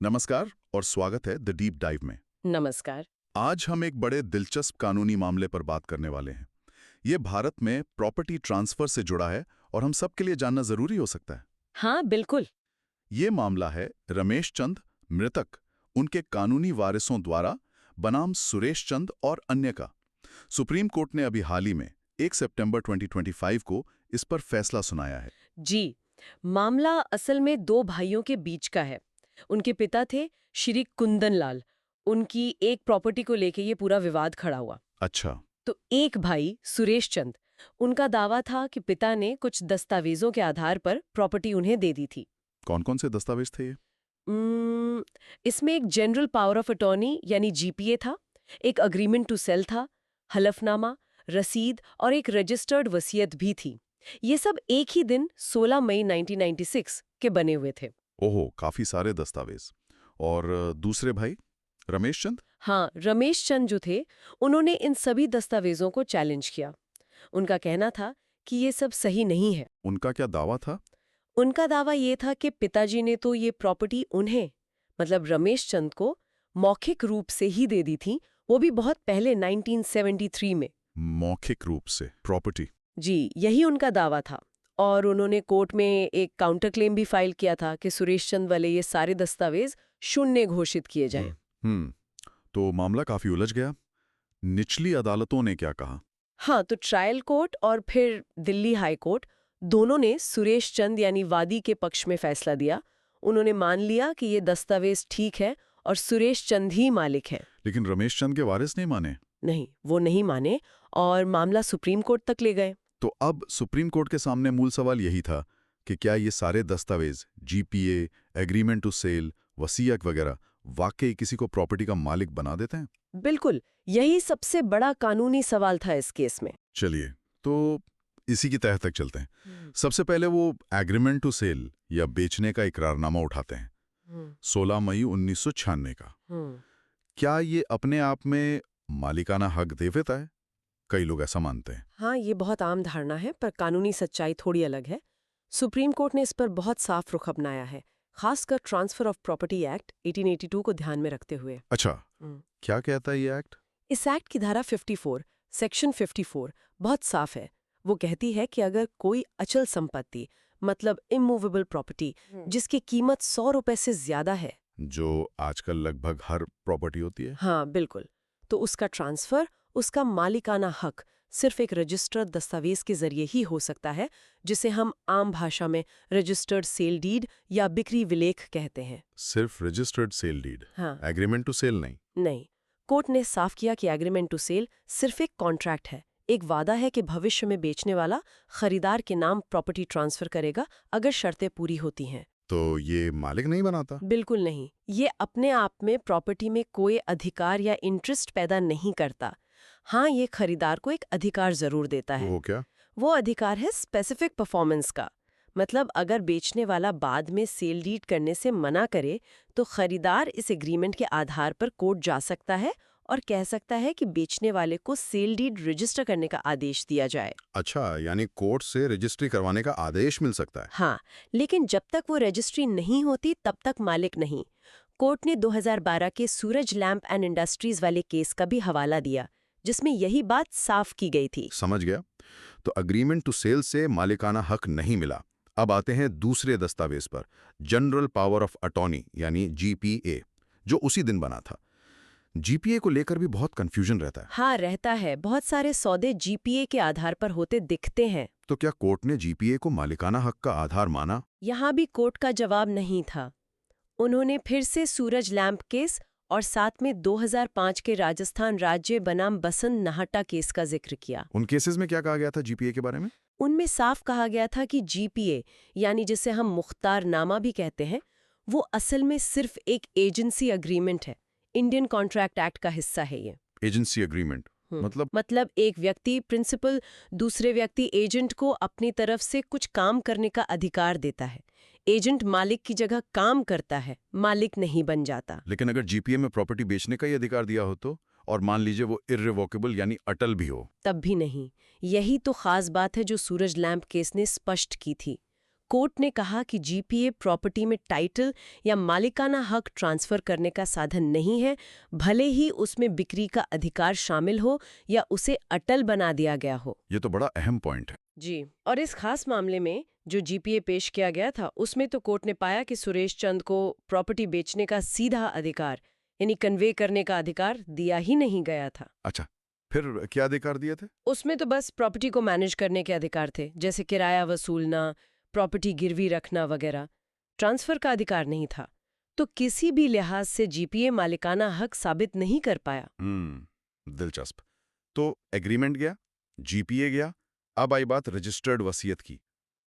नमस्कार और स्वागत है द डीप डाइव में। नमस्कार। आज हम एक बड़े दिलचस्प कानूनी मामले पर बात करने वाले हैं। ये भारत में प्रॉपर्टी ट्रांसफर से जुड़ा है और हम सब के लिए जानना जरूरी हो सकता है। हाँ, बिल्कुल। ये मामला है रमेश चंद मृतक उनके कानूनी वारिसों द्वारा बनाम सुरेश चंद और अन्य का। सुप्रीम कोर्ट ने अभी हाल ही में 1 सितंबर 2025 को इस पर फैसला सुनाया है। जी, मामला असल में दो भाइयों के बीच का है। उनके पिता थे श्री कुंदन लाल। उनकी एक प्रॉपर्टी को लेके ये पूरा विवाद खड़ा हुआ। अच्छा। तो एक भाई सुरेश चंद, उनका दावा था कि पिता ने कुछ दस्तावेजों के आधार पर प्रॉपर्टी उन्हें दे दी थी। कौन कौन से दस्तावेज थे ये? इसमें एक जनरल पावर ऑफ अटॉर्नी यानी जीपीए था, एक अग्रीमेंट टू सेल था, हलफनामा, रसीद और एक रजिस्टर्ड वसीयत भी थी। ये सब एक ही दिन 16 मई 1996 के बने हुए थे। ओहो, काफी सारे दस्तावेज। और दूसरे भाई रमेश चंद? हाँ, रमेश चंद जो थे, उन्होंने इन सभी दस्तावेजों को चैलेंज किया। उनका कहना था कि ये सब सही नहीं है। उनका क्या दावा था? उनका दावा ये था कि पिताजी ने तो ये प्रॉपर्टी उन्हें, मतलब रमेश चंद को, मौखिक रूप से ही दे दी थी, वो भी बहुत पहले 1973 में। मौखिक रूप से प्रॉपर्टी? जी, यही उनका दावा था। और उन्होंने कोर्ट में एक काउंटर क्लेम भी फाइल किया था कि सुरेश चंद वाले ये सारे दस्तावेज शून्य घोषित किए जाएं। तो मामला काफी उलझ गया। निचली अदालतों ने क्या कहा? हाँ, तो ट्रायल कोर्ट और फिर दिल्ली हाई कोर्ट दोनों ने सुरेश चंद यानी वादी के पक्ष में फैसला दिया। उन्होंने मान लिया कि ये दस्तावेज ठीक है और सुरेश चंद ही मालिक हैं। लेकिन रमेश चंद के वारिस नहीं माने? नहीं, वो नहीं माने और मामला सुप्रीम कोर्ट तक ले गए। तो अब सुप्रीम कोर्ट के सामने मूल सवाल यही था कि क्या ये सारे दस्तावेज, जीपीए, एग्रीमेंट टू सेल, वसीयत वगैरह, वाकई किसी को प्रॉपर्टी का मालिक बना देते हैं? बिल्कुल, यही सबसे बड़ा कानूनी सवाल था इस केस में। चलिए, तो इसी की तह तक चलते हैं। सबसे पहले वो एग्रीमेंट टू सेल या बेचने का इकरारनामा उठाते हैं, 16 मई 1996 का। क्या ये अपने आप में मालिकाना हक दे देता है? कई लोग ऐसा मानते हैं। हाँ, ये बहुत आम धारणा है, पर कानूनी सच्चाई थोड़ी अलग है। सुप्रीम कोर्ट ने इस पर बहुत साफ रुख अपनाया है, खासकर ट्रांसफर ऑफ प्रॉपर्टी एक्ट 1882 को ध्यान में रखते हुए। अच्छा, क्या कहता है ये एक्ट? इस एक्ट की धारा 54, सेक्शन 54 बहुत साफ है। वो कहती है कि अगर कोई अचल संपत्ति, मतलब इमूवेबल प्रॉपर्टी, जिसकी कीमत 100 रुपए से ज्यादा है, जो आजकल लगभग हर प्रॉपर्टी होती है। हाँ बिल्कुल, तो उसका ट्रांसफर, उसका मालिकाना हक सिर्फ एक रजिस्टर्ड दस्तावेज के जरिए ही हो सकता है, जिसे हम आम भाषा में रजिस्टर्ड सेल डीड या बिक्री विलेख कहते हैं। सिर्फ रजिस्टर्ड सेल डीड? हाँ। एग्रीमेंट टू सेल नहीं? नहीं, कोर्ट ने साफ किया कि एग्रीमेंट टू सेल सिर्फ एक कॉन्ट्रैक्ट है, एक वादा है कि भविष्य में बेचने वाला खरीदार के नाम प्रॉपर्टी ट्रांसफर करेगा अगर शर्तें पूरी होती हैं। तो ये मालिक नहीं बनाता? बिल्कुल नहीं, ये अपने आप में प्रॉपर्टी में कोई अधिकार या इंटरेस्ट पैदा नहीं करता। हाँ, ये खरीदार को एक अधिकार जरूर देता है। वो क्या? वो अधिकार है स्पेसिफिक परफॉर्मेंस का। मतलब अगर बेचने वाला बाद में सेल डीड करने से मना करे, तो खरीदार इस एग्रीमेंट के आधार पर कोर्ट जा सकता है और कह सकता है कि बेचने वाले को सेल डीड रजिस्टर करने का आदेश दिया जाए। अच्छा, यानी कोर्ट से रजिस्ट्री करवाने का आदेश मिल सकता है? हाँ, लेकिन जब तक वो रजिस्ट्री नहीं होती तब तक मालिक नहीं। कोर्ट ने 2012 के सूरज लैंप एंड इंडस्ट्रीज वाले केस का भी हवाला दिया, जिसमें यही बात साफ की गई थी। समझ गया। तो एग्रीमेंट टू सेल से मालिकाना हक नहीं मिला। अब आते हैं दूसरे दस्तावेज पर, जनरल पावर ऑफ अटॉर्नी यानी जीपीए, जो उसी दिन बना था। जीपीए को लेकर भी बहुत कंफ्यूजन रहता है। हाँ, रहता है। बहुत सारे सौदे जीपीए के आधार पर होते दिखते हैं। तो क्या कोर्ट ने जीपीए को मालिकाना हक का आधार माना? यहाँ भी कोर्ट का जवाब नहीं था। उन्होंने फिर से सूरज लैंप केस और साथ में 2005 के राजस्थान राज्य बनाम बसंत नाहटा केस का जिक्र किया। उन केसेस में क्या कहा गया था जीपीए के बारे में? उनमें साफ कहा गया था कि जीपीए, यानी जिसे हम मुख्तारनामा भी कहते हैं, वो असल में सिर्फ एक एजेंसी अग्रीमेंट है। इंडियन कॉन्ट्रैक्ट एक्ट का हिस्सा है ये। एजेंसी एग्रीमेंट मतलब एक व्यक्ति प्रिंसिपल दूसरे व्यक्ति एजेंट को अपनी तरफ से कुछ काम करने का अधिकार देता है। एजेंट मालिक की जगह काम करता है, मालिक नहीं बन जाता। लेकिन अगर जीपीए में प्रॉपर्टी बेचने का ही अधिकार दिया हो तो, और मान लीजिए वो इर्रिवोकेबल यानी अटल भी हो? तब भी नहीं। यही तो खास बात है जो सूरज लैंप केस ने स्पष्ट की थी। कोर्ट ने कहा कि जीपीए प्रॉपर्टी में टाइटल या मालिकाना हक ट्रांसफर करने का साधन नहीं है, भले ही उसमें बिक्री का अधिकार शामिल हो या उसे अटल बना दिया गया हो। ये तो बड़ा अहम पॉइंट है। जी, और इस खास मामले में जो जीपीए पेश किया गया था उसमें तो कोर्ट ने पाया कि सुरेश चंद को प्रॉपर्टी बेचने का सीधा अधिकार यानी कन्वे करने का अधिकार दिया ही नहीं गया था। अच्छा, फिर क्या अधिकार दिए थे? उसमें तो बस प्रॉपर्टी को मैनेज करने के अधिकार थे, जैसे किराया वसूलना, प्रॉपर्टी गिरवी रखना वगैरह। ट्रांसफर का अधिकार नहीं था। तो किसी भी लिहाज से जीपीए मालिकाना हक साबित नहीं कर पाया। दिलचस्प। तो एग्रीमेंट गया, जीपीए गया, अब आई बात रजिस्टर्ड वसीयत की।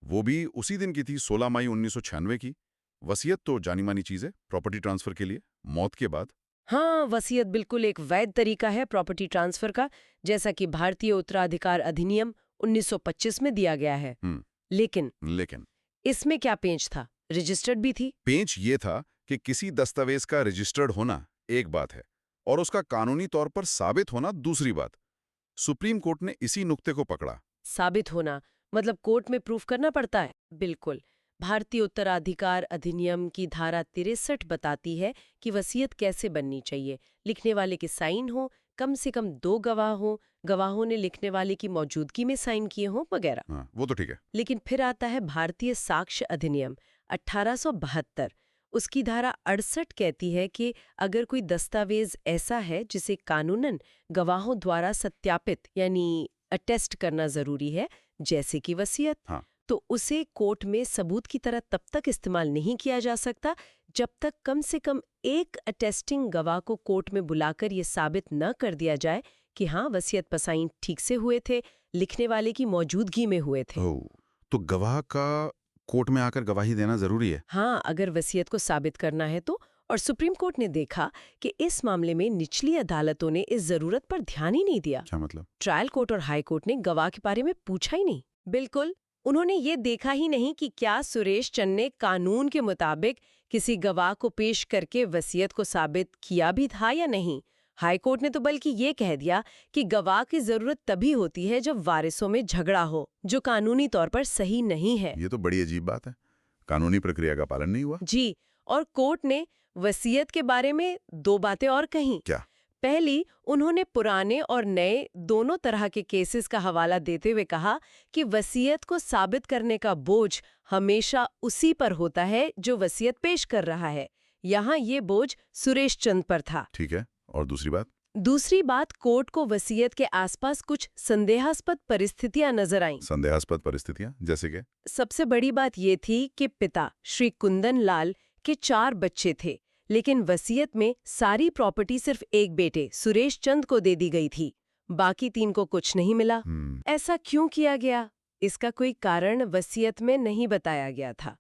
वो भी उसी दिन की थी, 16 मई 1996 की। वसीयत तो जानी मानी चीज है प्रॉपर्टी ट्रांसफर के लिए, मौत के बाद। हाँ, वसीयत बिल्कुल एक वैध तरीका है प्रॉपर्टी ट्रांसफर का, जैसा कि भारतीय उत्तराधिकार अधिनियम 1925 में दिया गया है। लेकिन इसमें क्या पेंच था? रजिस्टर्ड भी थी। पेंच ये था कि किसी दस्तावेज का रजिस्टर्ड होना एक बात है और उसका कानूनी तौर पर साबित होना दूसरी बात। सुप्रीम कोर्ट ने इसी नुक्ते को पकड़ा। साबित होना मतलब कोर्ट में प्रूफ करना पड़ता है? बिल्कुल। भारतीय उत्तराधिकार अधिनियम की धारा 63 बताती है कि वसीयत कैसे बननी चाहिए। लिखने वाले के साइन हो, कम से कम 2 गवाह हो, गवाहों ने लिखने वाले की मौजूदगी में साइन किए हों वगैरह। हाँ, वो तो ठीक है। लेकिन फिर आता है भारतीय साक्ष्य अधिनियम 1872। उसकी धारा 68 कहती है कि अगर कोई दस्तावेज ऐसा है जिसे कानूनन गवाहों द्वारा सत्यापित यानी अटेस्ट करना जरूरी है, जैसे कि वसीयत, हाँ। तो उसे कोर्ट में सबूत की तरह तब तक इस्तेमाल नहीं किया जा सकता जब तक कम से कम एक अटेस्टिंग गवाह को कोर्ट में बुलाकर ये साबित न कर दिया जाए कि हाँ, वसीयत पसाइन ठीक से हुए थे, लिखने वाले की मौजूदगी में हुए थे। तो गवाह का कोर्ट में आकर गवाही देना जरूरी है? हाँ, अगर वसीयत को साबित करना है तो। और सुप्रीम कोर्ट ने देखा कि इस मामले में निचली अदालतों ने इस जरूरत पर ध्यान ही नहीं दिया। क्या मतलब? ट्रायल कोर्ट और हाई कोर्ट ने गवाह के बारे में पूछा ही नहीं। बिल्कुल, उन्होंने ये देखा ही नहीं कि क्या सुरेश चंद ने कानून के मुताबिक किसी गवाह को पेश करके वसीयत को साबित किया भी था या नहीं। हाई कोर्ट ने तो बल्कि ये कह दिया कि गवाह की जरूरत तभी होती है जब वारिसों में झगड़ा हो, जो कानूनी तौर पर सही नहीं है। ये तो बड़ी अजीब बात है, कानूनी प्रक्रिया का पालन नहीं हुआ। जी, और कोर्ट ने वसीयत के बारे में 2 बातें और कहीं। क्या? पहली, उन्होंने पुराने और नए दोनों तरह के केसेस का हवाला देते हुए कहा कि वसीयत को साबित करने का बोझ हमेशा उसी पर होता है जो वसीयत पेश कर रहा है। यहाँ ये बोझ सुरेश चंद पर था। ठीक है, और दूसरी बात? दूसरी बात, कोर्ट को वसीयत के आसपास कुछ संदेहास्पद परिस्थितियां नजर आईं। संदेहास्पद परिस्थितियां जैसे कि? सबसे बड़ी बात ये थी कि पिता श्री कुंदन लाल के 4 बच्चे थे, लेकिन वसीयत में सारी प्रॉपर्टी सिर्फ एक बेटे सुरेश चंद को दे दी गई थी, बाकी 3 को कुछ नहीं मिला। ऐसा क्यों किया गया? इसका कोई कारण वसीयत में नहीं बताया गया था।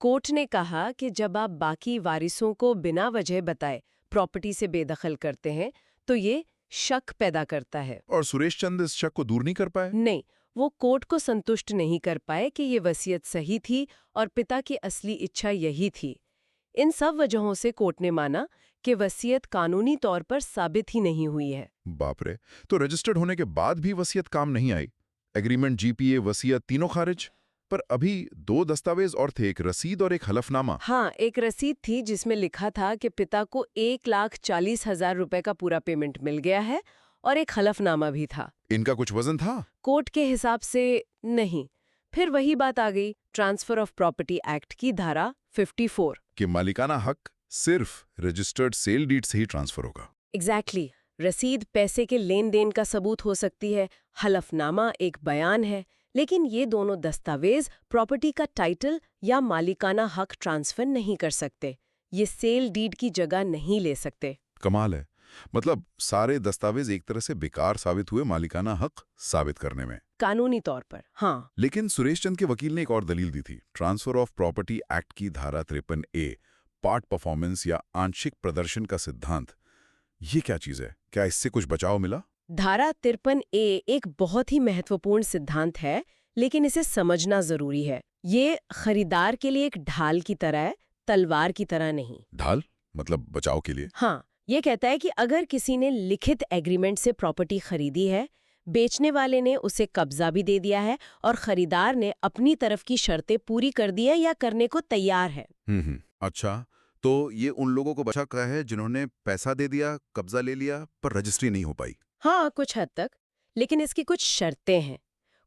कोर्ट ने कहा कि जब आप बाकी वारिसों को बिना वजह बताए प्रॉपर्टी से बेदखल करते हैं तो ये शक पैदा करता है। और सुरेश चंद इस शक को दूर नहीं कर पाए? नहीं, वो कोर्ट को संतुष्ट नहीं कर पाए कि ये वसीयत सही थी और पिता की असली इच्छा यही थी। इन सब वजहों से कोर्ट ने माना कि वसीयत कानूनी तौर पर साबित ही नहीं हुई है। बाप रे, तो रजिस्टर्ड होने के बाद भी वसीयत काम नहीं आई? एग्रीमेंट, जीपीए, वसीयत तीनों खारिज? पर अभी 2 दस्तावेज और थे, एक रसीद और एक हलफनामा। हाँ, एक रसीद थी जिसमें लिखा था कि पिता को 1,40,000 रुपए का पूरा पेमेंट मिल गया है, और एक हलफनामा भी था। इनका कुछ वजन था? कोर्ट के हिसाब से नहीं। फिर वही बात आ गई ट्रांसफर ऑफ प्रॉपर्टी एक्ट की धारा 54 कि मालिकाना हक सिर्फ रजिस्टर्ड सेल डीड से ही ट्रांसफर होगा। एग्जैक्टली। रसीद पैसे के लेन देन का सबूत हो सकती है, हलफनामा एक बयान है, लेकिन ये दोनों दस्तावेज प्रॉपर्टी का टाइटल या मालिकाना हक ट्रांसफर नहीं कर सकते। ये सेल डीड की जगह नहीं ले सकते। कमाल है, मतलब सारे दस्तावेज एक तरह से बेकार साबित हुए मालिकाना हक साबित करने में। कानूनी तौर पर हाँ। लेकिन सुरेश चंद के वकील ने एक और दलील दी थी, ट्रांसफर ऑफ प्रॉपर्टी एक्ट की धारा 53A, पार्ट परफॉर्मेंस या आंशिक प्रदर्शन का सिद्धांत। ये क्या चीज है? क्या इससे कुछ बचाव मिला? धारा 53A एक बहुत ही महत्वपूर्ण सिद्धांत है, लेकिन इसे समझना जरूरी है। ये खरीदार के लिए एक ढाल की तरह है, तलवार की तरह नहीं। ढाल मतलब बचाव के लिए? हाँ, ये कहता है कि अगर किसी ने लिखित एग्रीमेंट से प्रॉपर्टी खरीदी है, बेचने वाले ने उसे कब्जा भी दे दिया है और खरीदार ने अपनी तरफ की शर्तें पूरी कर दी है या करने को तैयार है। अच्छा, तो ये उन लोगों को बचा क्या है जिन्होंने पैसा दे दिया, कब्जा ले लिया, पर रजिस्ट्री नहीं हो पाई? हाँ, कुछ हद तक, लेकिन इसकी कुछ शर्तें हैं।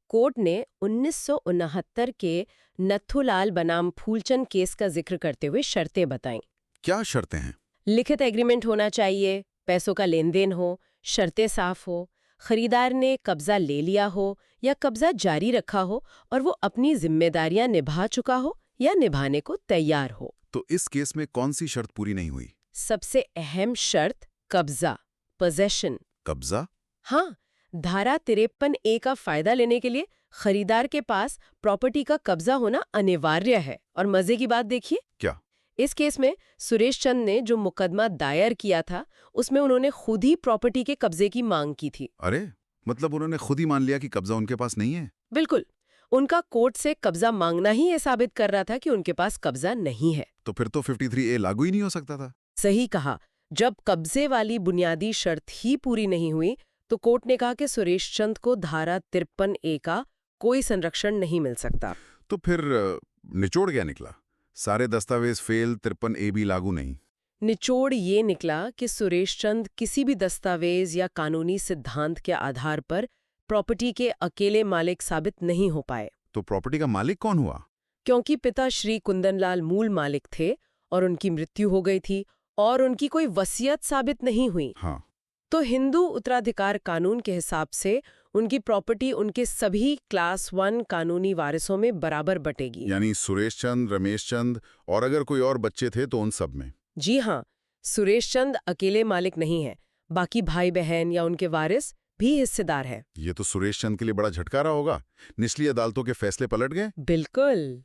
कोर्ट ने 1969 के नथुलाल बनाम फूलचंद केस का जिक्र करते हुए शर्तें बताईं। क्या शर्तें हैं? लिखित एग्रीमेंट होना चाहिए, पैसों का लेन देन हो, शर्तें साफ हो, खरीदार ने कब्जा ले लिया हो या कब्जा जारी रखा हो और वो अपनी जिम्मेदारियां निभा चुका हो या निभाने को तैयार हो। तो इस केस में कौन सी शर्त पूरी नहीं हुई? सबसे अहम शर्त कब्जा, पोजेशन। कब्जा? हाँ, धारा 53A का फायदा लेने के लिए खरीदार के पास प्रॉपर्टी का कब्जा होना अनिवार्य है। और मजे की बात देखिए, क्या? इस केस में सुरेश चंद ने जो मुकदमा दायर किया था उसमें उन्होंने खुद ही प्रॉपर्टी के कब्जे की मांग की थी। अरे, मतलब उन्होंने खुद ही मान लिया कि कब्जा उनके पास नहीं है? बिल्कुल, उनका कोर्ट से कब्जा मांगना ही ये साबित कर रहा था कि उनके पास कब्जा नहीं है। तो फिर तो 53A लागू ही नहीं हो सकता था। सही कहा, जब कब्जे वाली बुनियादी शर्त ही पूरी नहीं हुई तो कोर्ट ने कहा कि सुरेश चंद को धारा 53A का कोई संरक्षण नहीं मिल सकता। तो फिर निचोड़ क्या निकला? सारे दस्तावेज फेल, 53A भी लागू नहीं। निचोड़ ये निकला कि सुरेश चंद किसी भी दस्तावेज या कानूनी सिद्धांत के आधार पर प्रॉपर्टी के अकेले मालिक साबित नहीं हो पाए। तो प्रॉपर्टी का मालिक कौन हुआ? क्योंकि पिता श्री कुंदनलाल मूल मालिक थे और उनकी मृत्यु हो गई थी और उनकी कोई वसीयत साबित नहीं हुई। हाँ। तो हिंदू उत्तराधिकार कानून के हिसाब से उनकी प्रॉपर्टी उनके सभी क्लास 1 कानूनी वारिसों में बराबर बटेगी। यानी सुरेश चंद, रमेश चंद और अगर कोई और बच्चे थे तो उन सब में? जी हाँ, सुरेश चंद अकेले मालिक नहीं है, बाकी भाई बहन या उनके वारिस भी हिस्सेदार है। ये तो सुरेश चंद के लिए बड़ा झटका रहा होगा। निचली अदालतों के फैसले पलट गए। बिल्कुल।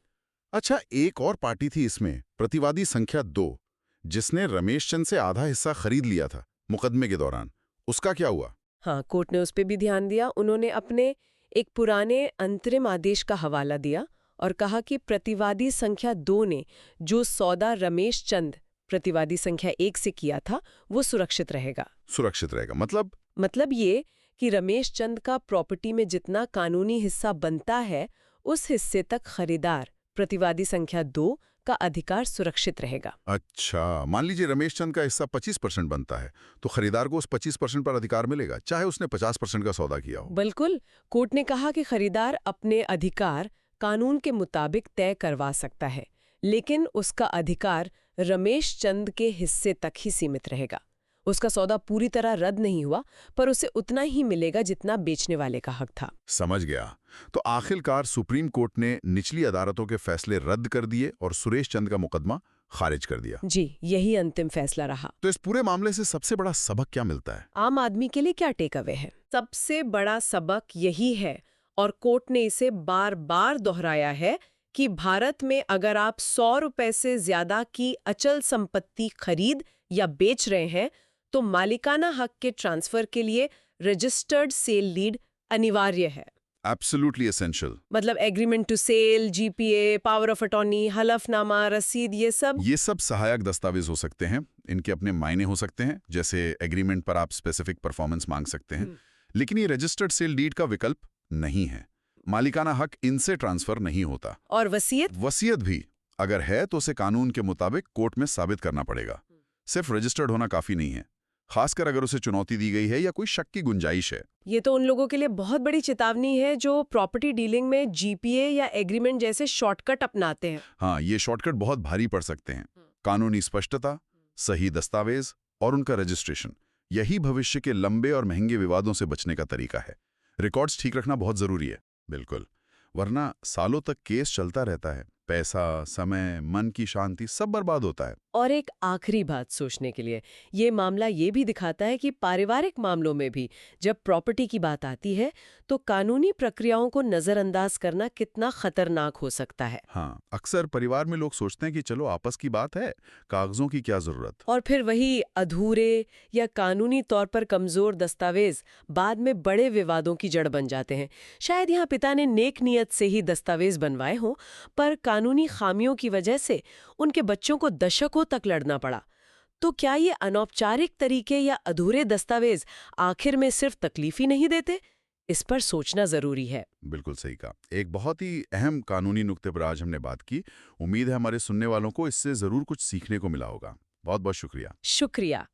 अच्छा, एक और पार्टी थी इसमें, प्रतिवादी संख्या 2, जिसने रमेश चंद से आधा हिस्सा खरीद लिया था मुकदमे के दौरान। उसका क्या हुआ? हाँ, कोर्ट ने उस पर भी ध्यान दिया। उन्होंने अपने एक पुराने अंतरिम आदेश का हवाला दिया और कहा कि प्रतिवादी संख्या 2 ने जो सौदा रमेश चंद प्रतिवादी संख्या 1 से किया था वो सुरक्षित रहेगा। सुरक्षित रहेगा मतलब ये कि रमेश चंद का प्रॉपर्टी में जितना कानूनी हिस्सा बनता है उस हिस्से तक खरीदार प्रतिवादी संख्या 2 का अधिकार सुरक्षित रहेगा। अच्छा, मान लीजिए रमेश चंद का हिस्सा 25% बनता है तो खरीदार को उस 25% पर अधिकार मिलेगा, चाहे उसने 50% का सौदा किया हो। बिल्कुल, कोर्ट ने कहा कि खरीदार अपने अधिकार कानून के मुताबिक तय करवा सकता है, लेकिन उसका अधिकार रमेश चंद के हिस्से तक ही सीमित रहेगा। उसका सौदा पूरी तरह रद्द नहीं हुआ, पर उसे उतना ही मिलेगा जितना बेचने वाले का हक था। समझ गया। तो आखिरकार सुप्रीम कोर्ट ने निचली अदालतों के फैसले रद्द कर दिए और सुरेश चंद का मुकदमा खारिज कर दिया। जी, यही अंतिम फैसला रहा। तो इस पूरे मामले से सबसे बड़ा सबक क्या मिलता है? आम आदमी के लिए क्या टेक अवे है? सबसे बड़ा सबक यही है, और कोर्ट ने इसे बार बार दोहराया है, कि भारत में अगर आप 100 रुपए से ज्यादा की अचल संपत्ति खरीद या बेच रहे हैं तो मालिकाना हक के ट्रांसफर के लिए रजिस्टर्ड सेल लीड अनिवार्य है। Absolutely essential. मतलब agreement to sale, GPA, power of attorney, हलफनामा, रसीद, ये सब सहायक दस्तावेज हो सकते हैं। इनके अपने मायने हो सकते हैं, जैसे एग्रीमेंट पर आप स्पेसिफिक परफॉर्मेंस मांग सकते हैं, लेकिन ये रजिस्टर्ड सेल डीड का विकल्प नहीं है। मालिकाना हक इनसे ट्रांसफर नहीं होता। और वसीयत भी अगर है तो उसे कानून के मुताबिक कोर्ट में साबित करना पड़ेगा। सिर्फ रजिस्टर्ड होना काफी नहीं है, खासकर अगर उसे चुनौती दी गई है या कोई शक की गुंजाइश है। ये तो उन लोगों के लिए बहुत बड़ी चेतावनी है जो प्रॉपर्टी डीलिंग में जीपीए या एग्रीमेंट जैसे शॉर्टकट अपनाते हैं। हाँ, ये शॉर्टकट बहुत भारी पड़ सकते हैं। कानूनी स्पष्टता, सही दस्तावेज और उनका रजिस्ट्रेशन, यही भविष्य के लंबे और महंगे विवादों से बचने का तरीका है। रिकॉर्ड्स ठीक रखना बहुत जरूरी है। बिल्कुल, वरना सालों तक केस चलता रहता है, पैसा, समय, मन की शांति सब बर्बाद होता है। और एक आखिरी बात सोचने के लिए, ये मामला ये भी दिखाता है कि पारिवारिक मामलों में भी जब प्रॉपर्टी की बात आती है तो कानूनी प्रक्रियाओं को नजरअंदाज करना कितना खतरनाक हो सकता है। हाँ, अक्सर परिवार में लोग सोचते हैं कि चलो आपस की बात है, कागजों की क्या जरूरत। और फिर वही अधूरे या कानूनी तौर पर कमजोर दस्तावेज बाद में बड़े विवादों की जड़ बन जाते हैं। शायद यहाँ पिता ने नेक नियत से ही दस्तावेज बनवाए हों, पर कानूनी खामियों की वजह से उनके बच्चों को दशकों तक लड़ना पड़ा। तो क्या ये अनौपचारिक तरीके या अधूरे दस्तावेज आखिर में सिर्फ तकलीफ ही नहीं देते, इस पर सोचना जरूरी है। बिल्कुल सही कहा। एक बहुत ही अहम कानूनी नुक्ते पर आज हमने बात की। उम्मीद है हमारे सुनने वालों को इससे ज़रूर कुछ सीखने को मिला होगा। बहुत बहुत शुक्रिया। शुक्रिया।